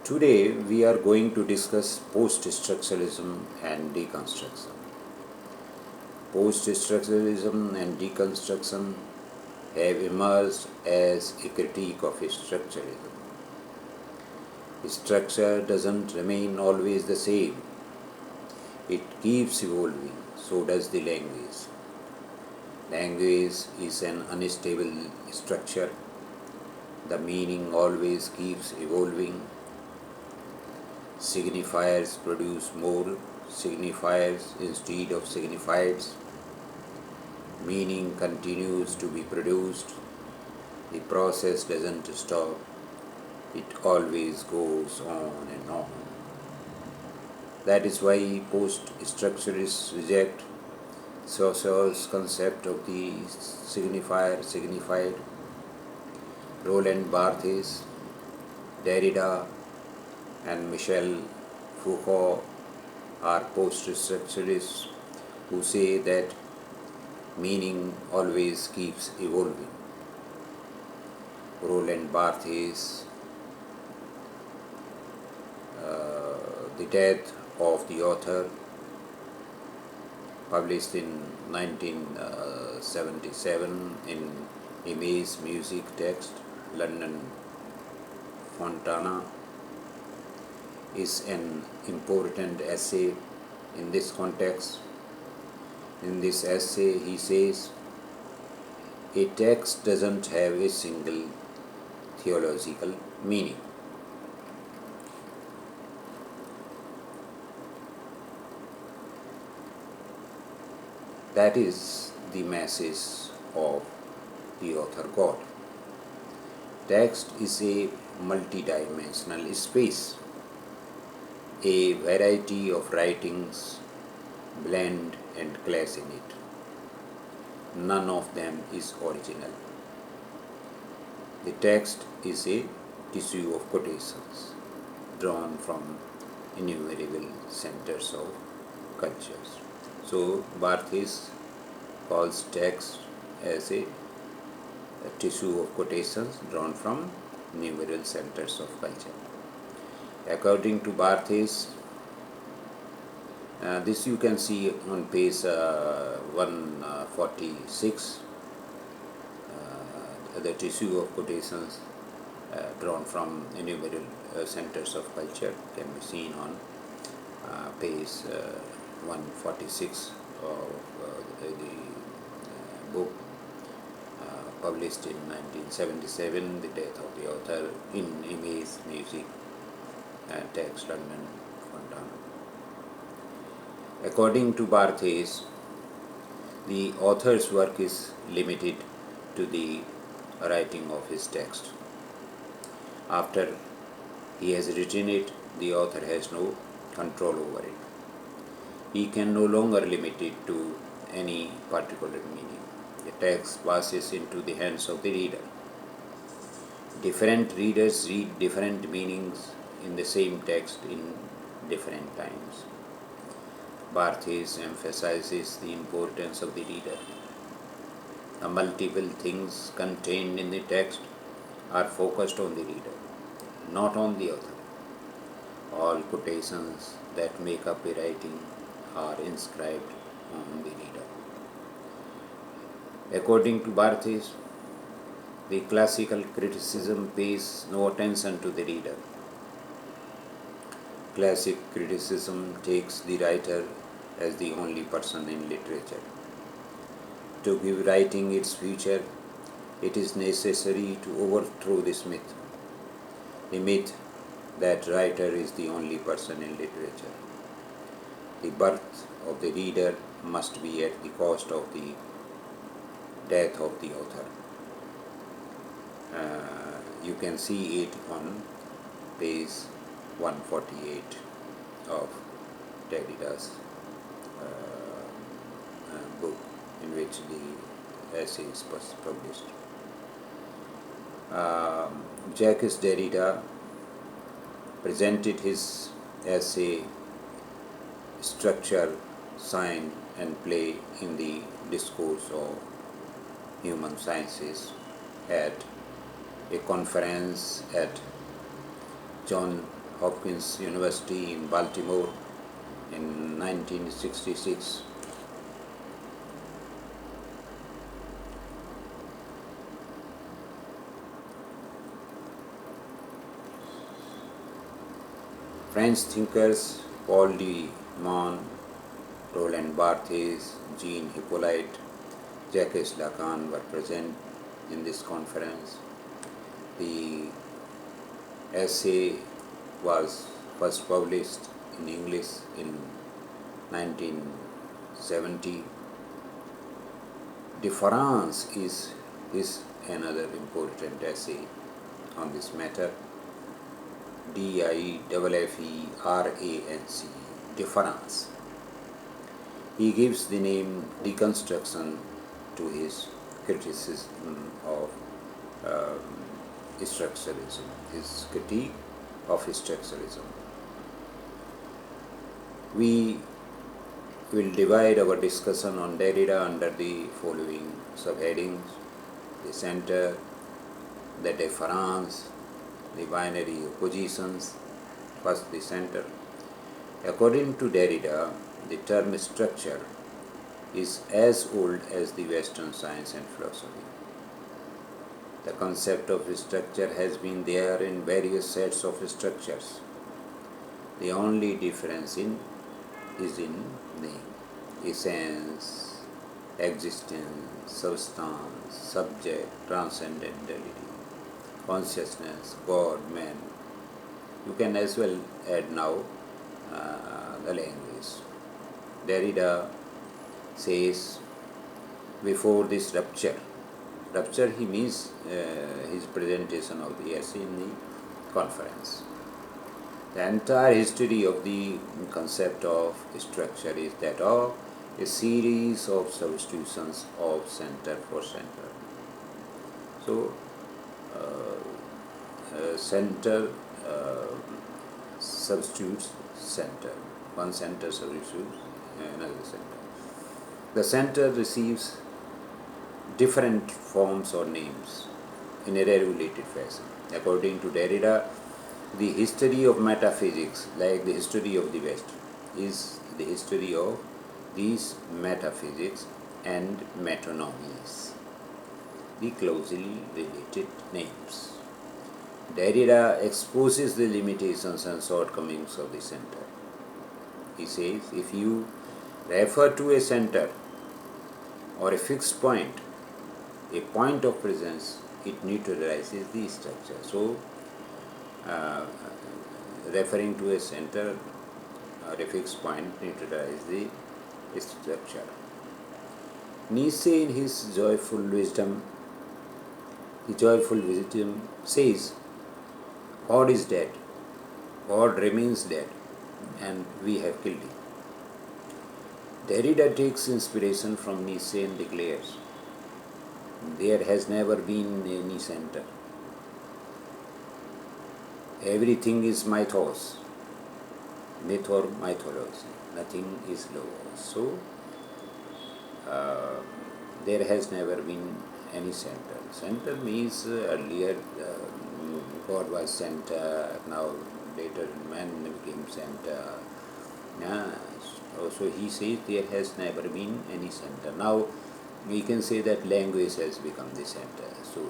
Today we are going to discuss post-structuralism and deconstruction. Post-structuralism and deconstruction have emerged as a critique of structuralism. Structure doesn't remain always the same. It keeps evolving, so does the language. Language is an unstable structure. The meaning always keeps evolving. Signifiers produce more signifiers instead of signifieds. Meaning continues to be produced. The process doesn't stop. It always goes on and on. That is why post-structuralists reject Saussure's concept of the signifier signified. Roland Barthes, Derrida, and Michel Foucault are post-structuralists who say that meaning always keeps evolving. Roland Barthes, The Death of the Author, published in 1977 in Image Music Text, London, Fontana, is an important essay in this context. In this essay, he says, a text doesn't have a single theological meaning. That is the message of the author God. Text is a multidimensional space. A variety of writings blend and clash in it. None of them is original. The text is a tissue of quotations drawn from innumerable centers of cultures. So Barthes calls text as a tissue of quotations drawn from numerous centers of culture. According to Barthes, this you can see on page 146, the tissue of quotations drawn from innumerable centers of culture can be seen on page 146 of the book published in 1977, The Death of the Author, in Image Music Text, London, Fontana. According to Barthes, the author's work is limited to the writing of his text. After he has written it, the author has no control over it. He can no longer limit it to any particular meaning. The text passes into the hands of the reader. Different readers read different meanings in the same text in different times. Barthes emphasizes the importance of the reader. The multiple things contained in the text are focused on the reader, not on the author. All quotations that make up a writing are inscribed on the reader. According to Barthes, the classical criticism pays no attention to the reader. Classic criticism takes the writer as the only person in literature. To give writing its future, it is necessary to overthrow this myth, the myth that writer is the only person in literature. The birth of the reader must be at the cost of the death of the author. You can see it on page 148 of Derrida's book, in which the essay is published. Jacques Derrida presented his essay Structure, Sign and Play in the Discourse of Human Sciences at a conference at John Hopkins University in Baltimore in 1966. French thinkers Paul de Man, Roland Barthes, Jean Hippolyte, Jacques Lacan were present in this conference. The essay was first published in English in 1970. Difference is another important essay on this matter. Difference. Difference. He gives the name deconstruction to his criticism of structuralism, his critique of structuralism. We will divide our discussion on Derrida under the following subheadings: the center, the difference, the binary oppositions. First, the center. According to Derrida, the term structure is as old as the Western science and philosophy. The concept of structure has been there in various sets of structures. The only difference is in name: essence, existence, substance, subject, transcendentality, consciousness, God, man. You can as well add now the language. Derrida says, before this rupture he means his presentation of the essay in the conference. The entire history of the concept of structure is that of a series of substitutions of center for center. So, center substitutes center. One center substitutes another center. The center receives different forms or names in a regulated fashion. According to Derrida, the history of metaphysics, like the history of the West, is the history of these metaphysics and metonymies, the closely related names. Derrida exposes the limitations and shortcomings of the center. He says, if you refer to a center or a fixed point, a point of presence, it neutralizes the structure. So, referring to a center or a fixed point neutralizes the structure. Nietzsche, in his joyful wisdom says, God is dead, God remains dead, and we have killed him. Derrida takes inspiration from Nietzsche and declares, there has never been any center. Everything is mythos, myth or mythology. Nothing is logos. So, there has never been any center. Center means earlier God was center, now later man became center. So he says there has never been any center. Now we can say that language has become the center. So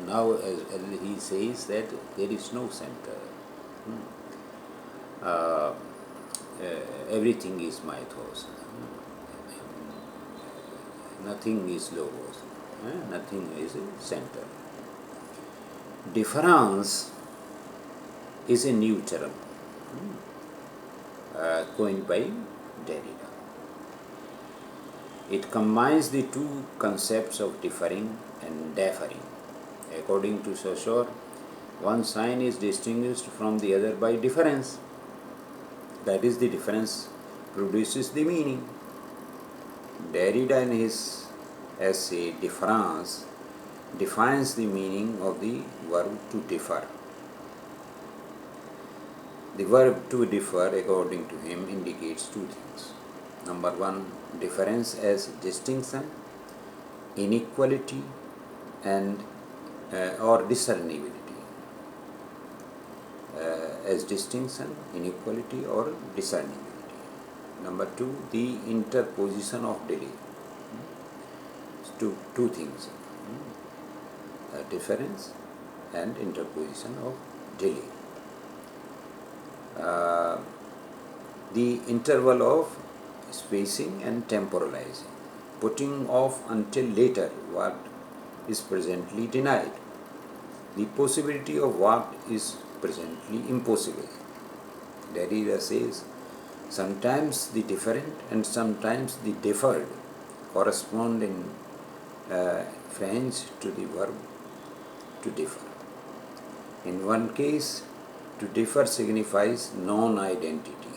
now as he says that there is no center. Everything is mythos. Nothing is logos. Nothing is a center. Difference is a new term coined by Derrida. It combines the two concepts of differing and differing. According to Saussure, one sign is distinguished from the other by difference. That is, the difference produces the meaning. Derrida, in his essay Difference, defines the meaning of the verb to differ. The verb to differ, according to him, indicates two things. Number one, difference as distinction, inequality, and or discernibility. as distinction, inequality or discernibility. Number two, the interposition of delay. Two things, difference and interposition of delay. The interval of spacing and temporalizing, putting off until later what is presently denied, the possibility of what is presently impossible. Derrida says, sometimes the different and sometimes the deferred correspond in French to the verb to differ. In one case, to differ signifies non-identity,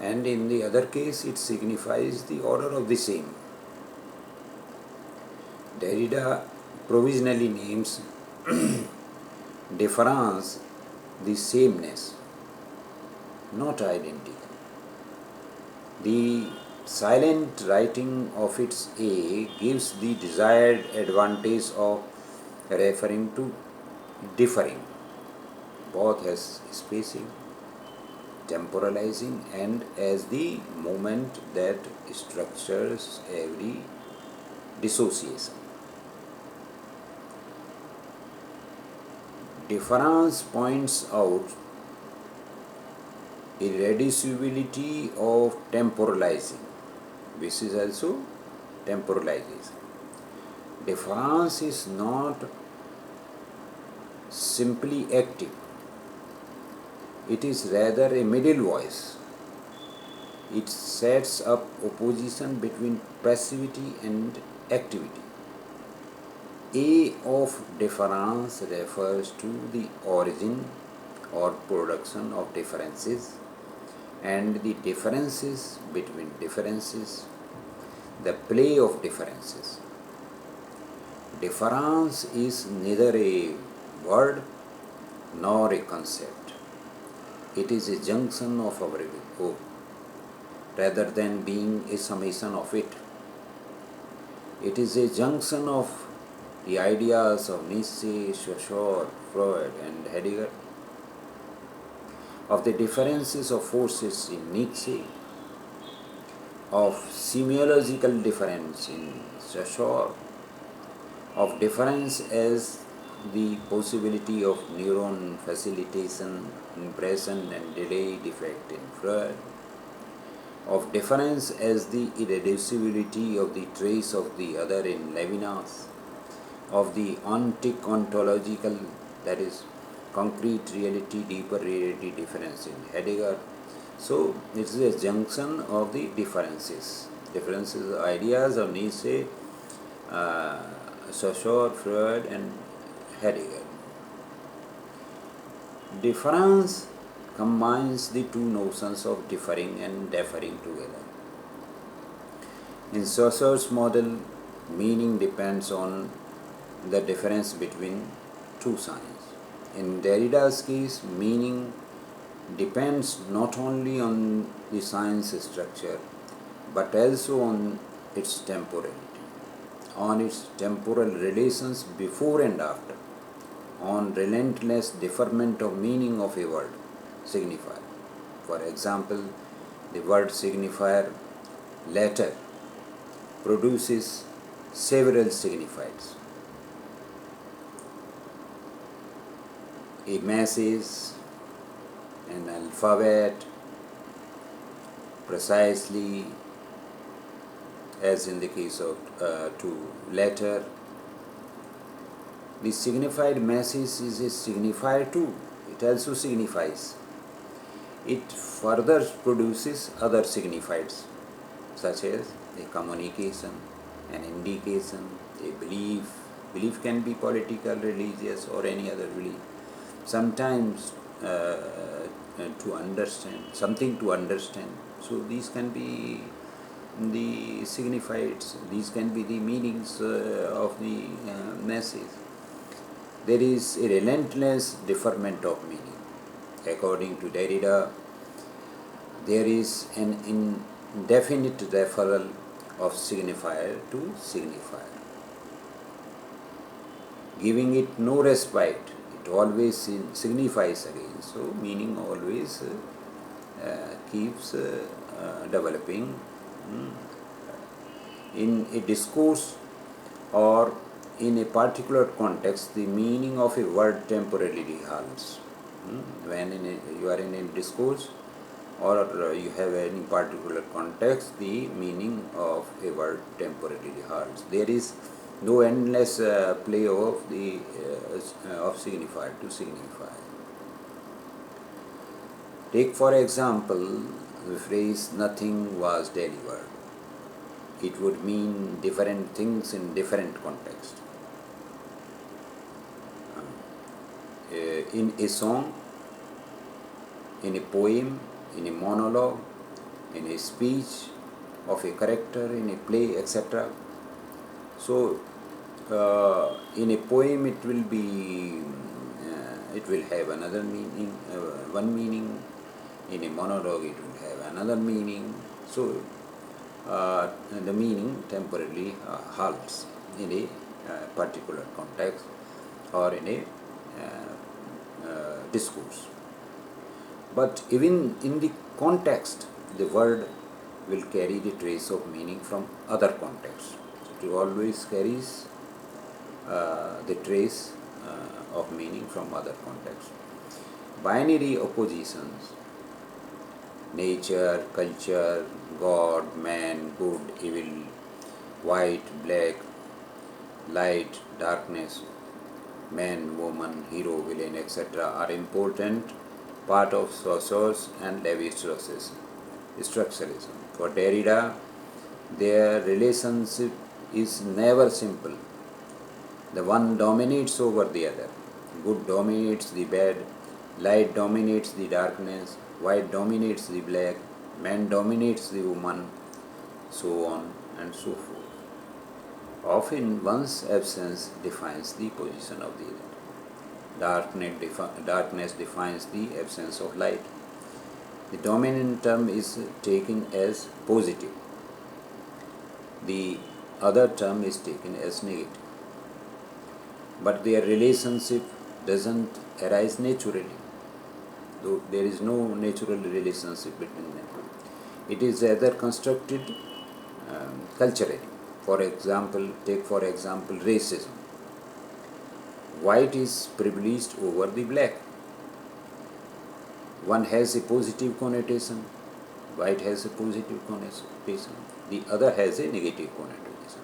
and in the other case it signifies the order of the same. Derrida provisionally names difference the sameness, not identity. The silent writing of its A gives the desired advantage of referring to differing, both as spacing, temporalizing, and as the moment that structures every dissociation. Difference points out irreducibility of temporalizing. This is also temporalization. Difference is not simply active. It is rather a middle voice. It sets up opposition between passivity and activity. A of difference refers to the origin or production of differences and the differences between differences, the play of differences. Difference is neither a word nor a concept. It is a junction of our ego rather than being a summation of it. It is a junction of the ideas of Nietzsche, Saussure, Freud and Heidegger, of the differences of forces in Nietzsche, of semiological difference in Saussure, of difference as the possibility of neuron facilitation, impression and delay defect in Freud, of difference as the irreducibility of the trace of the other in Levinas, of the ontic ontological, that is, concrete reality, deeper reality difference in Heidegger. So it is a junction of the differences, ideas of Nietzsche, Saussure, Freud and Heidegger. Difference combines the two notions of differing and deferring together. In Saussure's model, meaning depends on the difference between two signs. In Derrida's case, meaning depends not only on the science structure but also on its temporality, on its temporal relations before and after, on relentless deferment of meaning of a word signifier. For example, the word signifier later produces several signifiers. A message, an alphabet, precisely as in the case of to letter. The signified message is a signifier too. It also signifies. It further produces other signifiers, such as a communication, an indication, a belief. Belief can be political, religious, or any other belief. Sometimes to understand, something to understand. So these can be the signifieds, these can be the meanings of the message. There is a relentless deferment of meaning. According to Derrida, there is an indefinite referral of signifier to signifier. giving it no respite. It always signifies again. So meaning always keeps developing. mm, In a discourse or in a particular context, the meaning of a word temporarily halts. When you are in a discourse or you have any particular context, the meaning of a word temporarily halts. There is no endless play of the of signifier to signify. Take for example the phrase "nothing was delivered." It would mean different things in different contexts. In a song, in a poem, in a monologue, in a speech of a character, in a play, etc. So, in a poem, it will have another meaning, one meaning. In a monologue, it will have another meaning. So, the meaning temporarily halts in a particular context or in a discourse. But even in the context, the word will carry the trace of meaning from other contexts. So it always carries the trace of meaning from other contexts. Binary oppositions, nature, culture, God, man, good, evil, white, black, light, darkness, man, woman, hero, villain, etc. are important part of Saussure's and Lévi-Strauss's structuralism. For Derrida, their relationship is never simple. The one dominates over the other. Good dominates the bad, light dominates the darkness, white dominates the black, man dominates the woman, so on and so forth. Often one's absence defines the position of the other. Darkness defines the absence of light. The dominant term is taken as positive. The other term is taken as negative. But their relationship doesn't arise naturally, though there is no natural relationship between them. It is rather constructed culturally. Take for example racism. White is privileged over the black. One has a positive connotation, white has a positive connotation, the other has a negative connotation.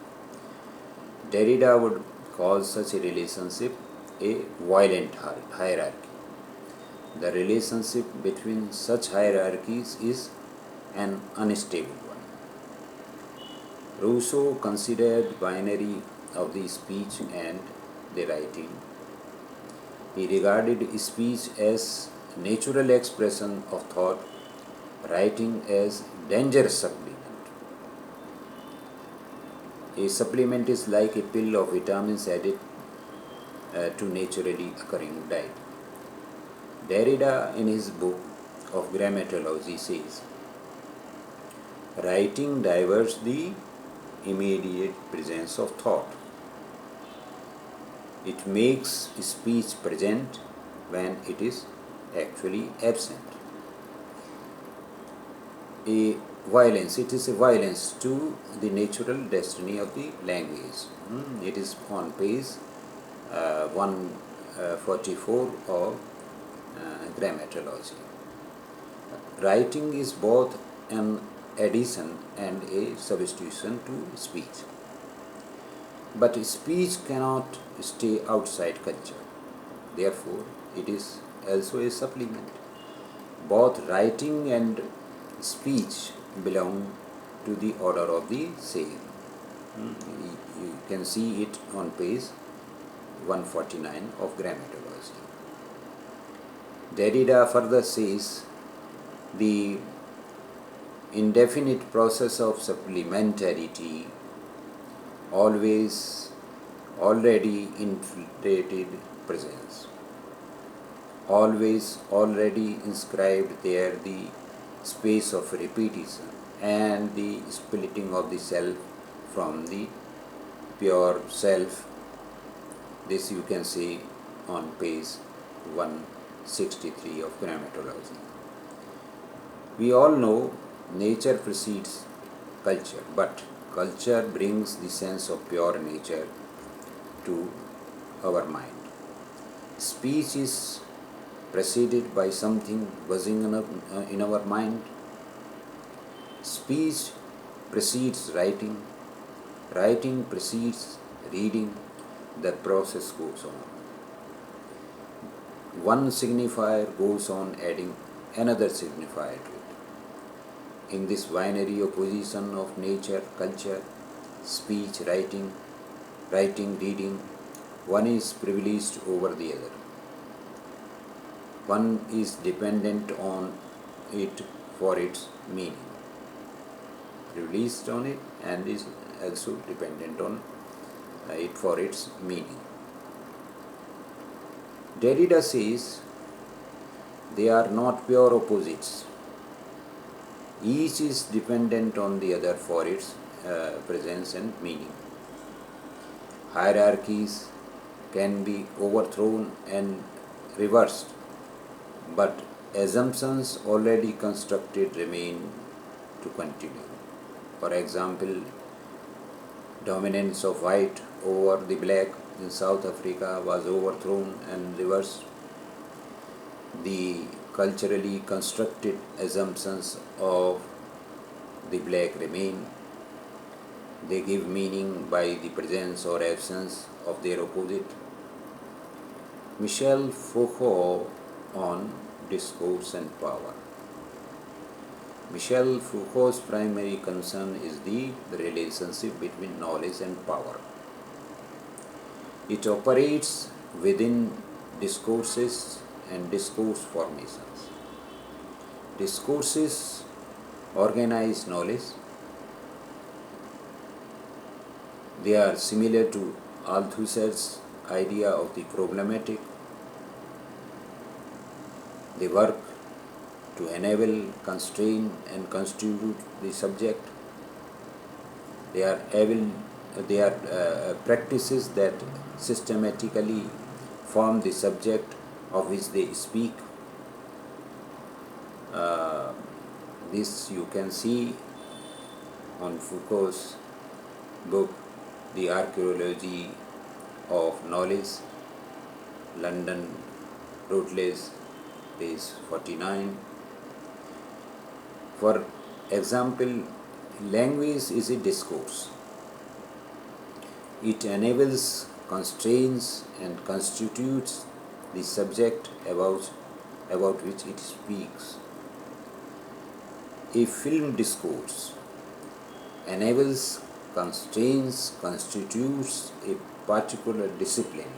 Derrida would call such a relationship a violent hierarchy. The relationship between such hierarchies is an unstable one. Rousseau considered binary of the speech and the writing. He regarded speech as natural expression of thought, writing as dangerous supplement. A supplement is like a pill of vitamins added to naturally occurring diet. Derrida in his book of grammatology says, writing diverts the immediate presence of thought. It makes speech present when it is actually absent. It is a violence to the natural destiny of the language. It is on page 144 of grammatology. Writing is both an addition and a substitution to speech. But speech cannot stay outside culture. Therefore, it is also a supplement. Both writing and speech belong to the order of the same. You can see it on page 149 of grammatology. Derrida further says the indefinite process of supplementarity already infiltrated presence, always already inscribed there the space of repetition and the splitting of the self from the pure self This you can see on page 163 of Grammatology. We all know nature precedes culture, but culture brings the sense of pure nature to our mind. Speech is preceded by something buzzing in our mind. Speech precedes writing. Writing precedes reading. The process goes on. One signifier goes on adding another signifier to it. In this binary opposition of nature, culture, speech, writing, reading, one is privileged over the other. One is dependent on it for its meaning. Privileged on it and is also dependent on it for its meaning. Derrida says they are not pure opposites. Each is dependent on the other for its presence and meaning. Hierarchies can be overthrown and reversed, but assumptions already constructed remain to continue. For example, dominance of white over the black in South Africa was overthrown and reversed. The culturally constructed assumptions of the black remain. They give meaning by the presence or absence of their opposite. Michel Foucault on discourse and power. Michel Foucault's primary concern is the relationship between knowledge and power. It operates within discourses and discourse formations. Discourses organize knowledge. They are similar to Althusser's idea of the problematic. They work to enable, constrain, and constitute the subject. They are practices that systematically form the subject of which they speak. This you can see on Foucault's book, The Archaeology of Knowledge, London, Routledge, page 49. For example, language is a discourse. It enables, constrains, and constitutes the subject about which it speaks. A film discourse enables, constrains, constitutes a particular discipline,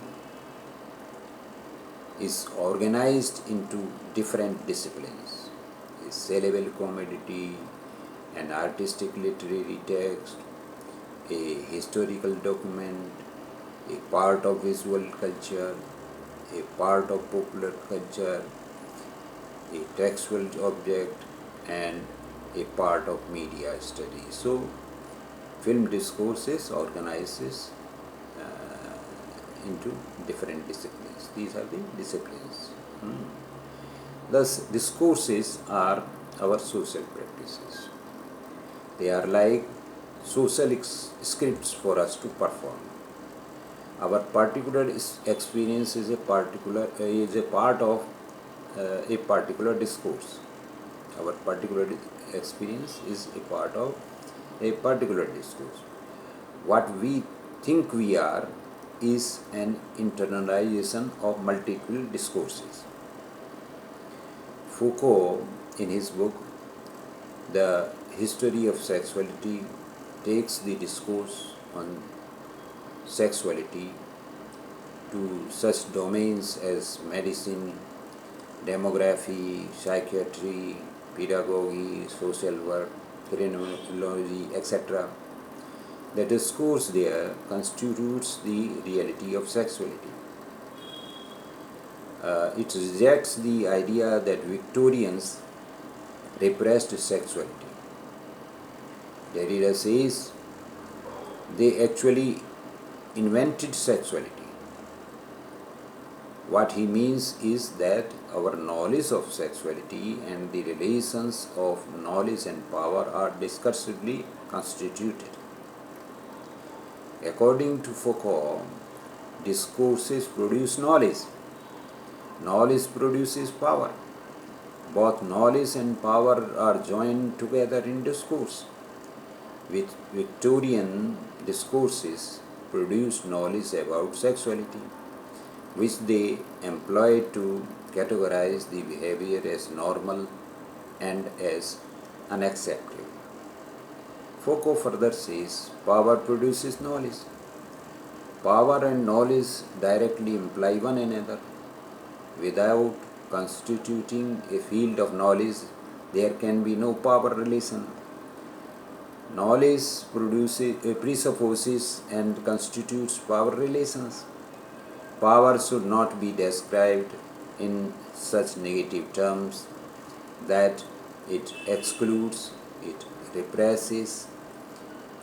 is organized into different disciplines: a sellable commodity, an artistic literary text, a historical document, a part of visual culture, a part of popular culture, a textual object, and a part of media study. So, film discourses organizes into different disciplines. These are the disciplines. Thus, discourses are our social practices. They are like social scripts for us to perform. Our particular experience is a part of a particular discourse. Our particular experience is a part of a particular discourse. What we think we are is an internalization of multiple discourses. Foucault, in his book, The History of Sexuality, takes the discourse on sexuality to such domains as medicine, demography, psychiatry, pedagogy, social work, criminology, etc. The discourse there constitutes the reality of sexuality. It rejects the idea that Victorians repressed sexuality. Derrida says they actually invented sexuality. What he means is that our knowledge of sexuality and the relations of knowledge and power are discursively constituted. According to Foucault, discourses produce knowledge. Knowledge produces power. Both knowledge and power are joined together in discourse. With Victorian discourses produced knowledge about sexuality, which they employed to categorize the behavior as normal and as unacceptable. Foucault further says power produces knowledge. Power and knowledge directly imply one another. Without constituting a field of knowledge, there can be no power relation. Knowledge presupposes and constitutes power relations. Power should not be described in such negative terms that it excludes, it represses,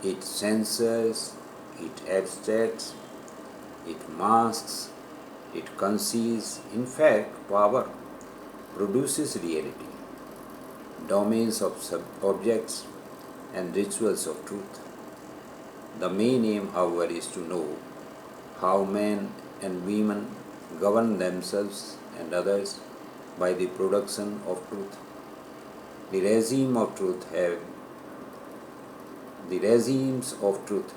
it censors, it abstracts, it masks, it conceals. In fact, power produces reality, domains of objects, and rituals of truth. The main aim, however, is to know how men and women govern themselves and others by the production of truth. The regimes of truth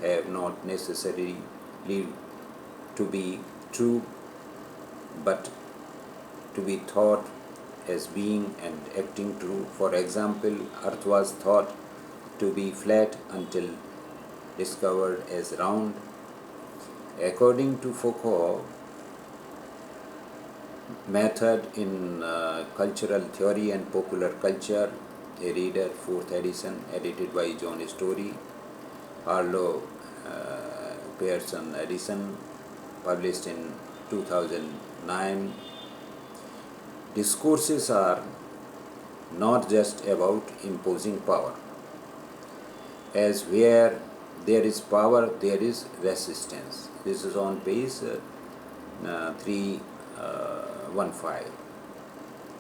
have not necessarily to be true, but to be thought as being and acting true. For example, Earth was thought to be flat until discovered as round. According to Foucault, method in cultural theory and popular culture, a reader, 4th edition, edited by John Story, Harlow Pearson edition, published in 2009. Discourses are not just about imposing power, as where there is power, there is resistance. This is on page 315.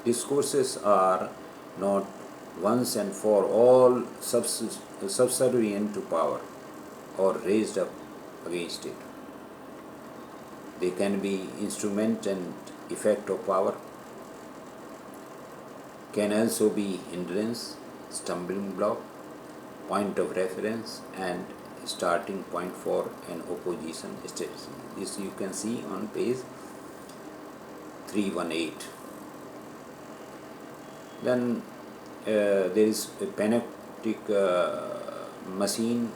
Discourses are not once and for all subservient to power or raised up against it. They can be instrument and effect of power, can also be hindrance, stumbling block, point of reference, and starting point for an opposition strategy. This you can see on page 318. Then there is a panoptic machine.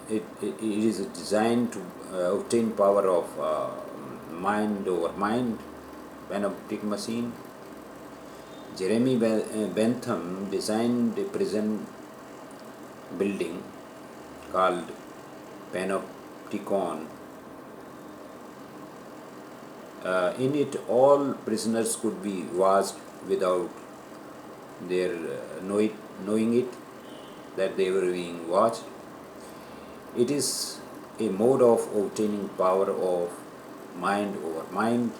It is designed to obtain power of mind over mind, panoptic machine. Jeremy Bentham designed a prison building called Panopticon. In it, all prisoners could be watched without their knowing it, that they were being watched. It is a mode of obtaining power of mind over mind.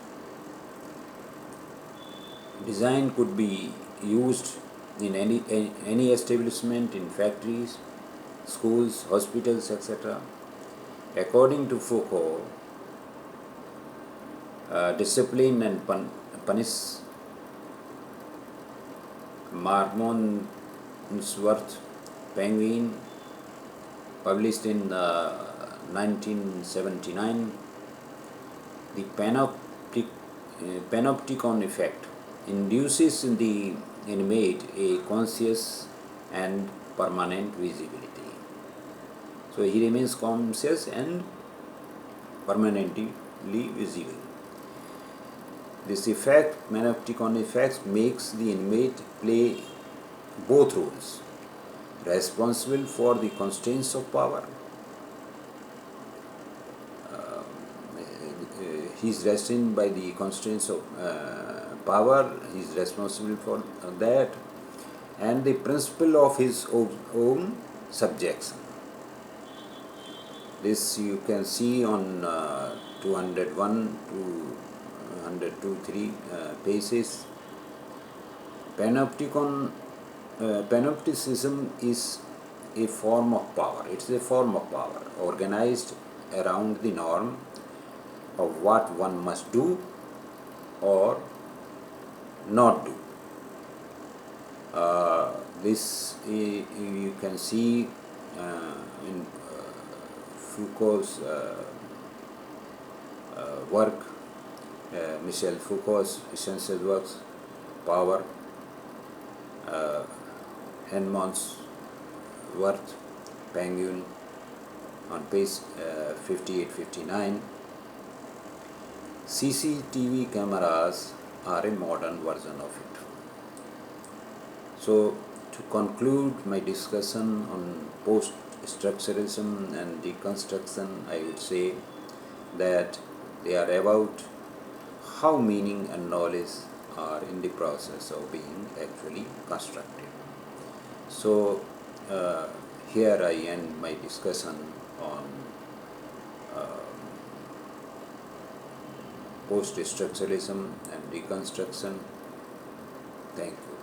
Design could be used in any establishment, in factories, schools, hospitals, etc. According to Foucault, discipline and punish. Marmonsworth Penguin, published in 1979. The panopticon effect induces in the inmate a conscious and permanent visibility. So he remains conscious and permanently visible. This effect, panopticon effect, makes the inmate play both roles, responsible for the constraints of power. He is restrained by the constraints of power, he is responsible for that, and the principle of his own subjection. This you can see on 201 to 102-3 pages. Panopticism is a form of power. It's a form of power organized around the norm of what one must do or not do. This you can see in Foucault's work, Michel Foucault's essential works, Power, Henmon's Worth, Penguin, on page 58-59. CCTV cameras are a modern version of it. So, to conclude my discussion on post-structuralism and deconstruction, I would say that they are about how meaning and knowledge are in the process of being actually constructed. So, here I end my discussion on post-structuralism and deconstruction. Thank you.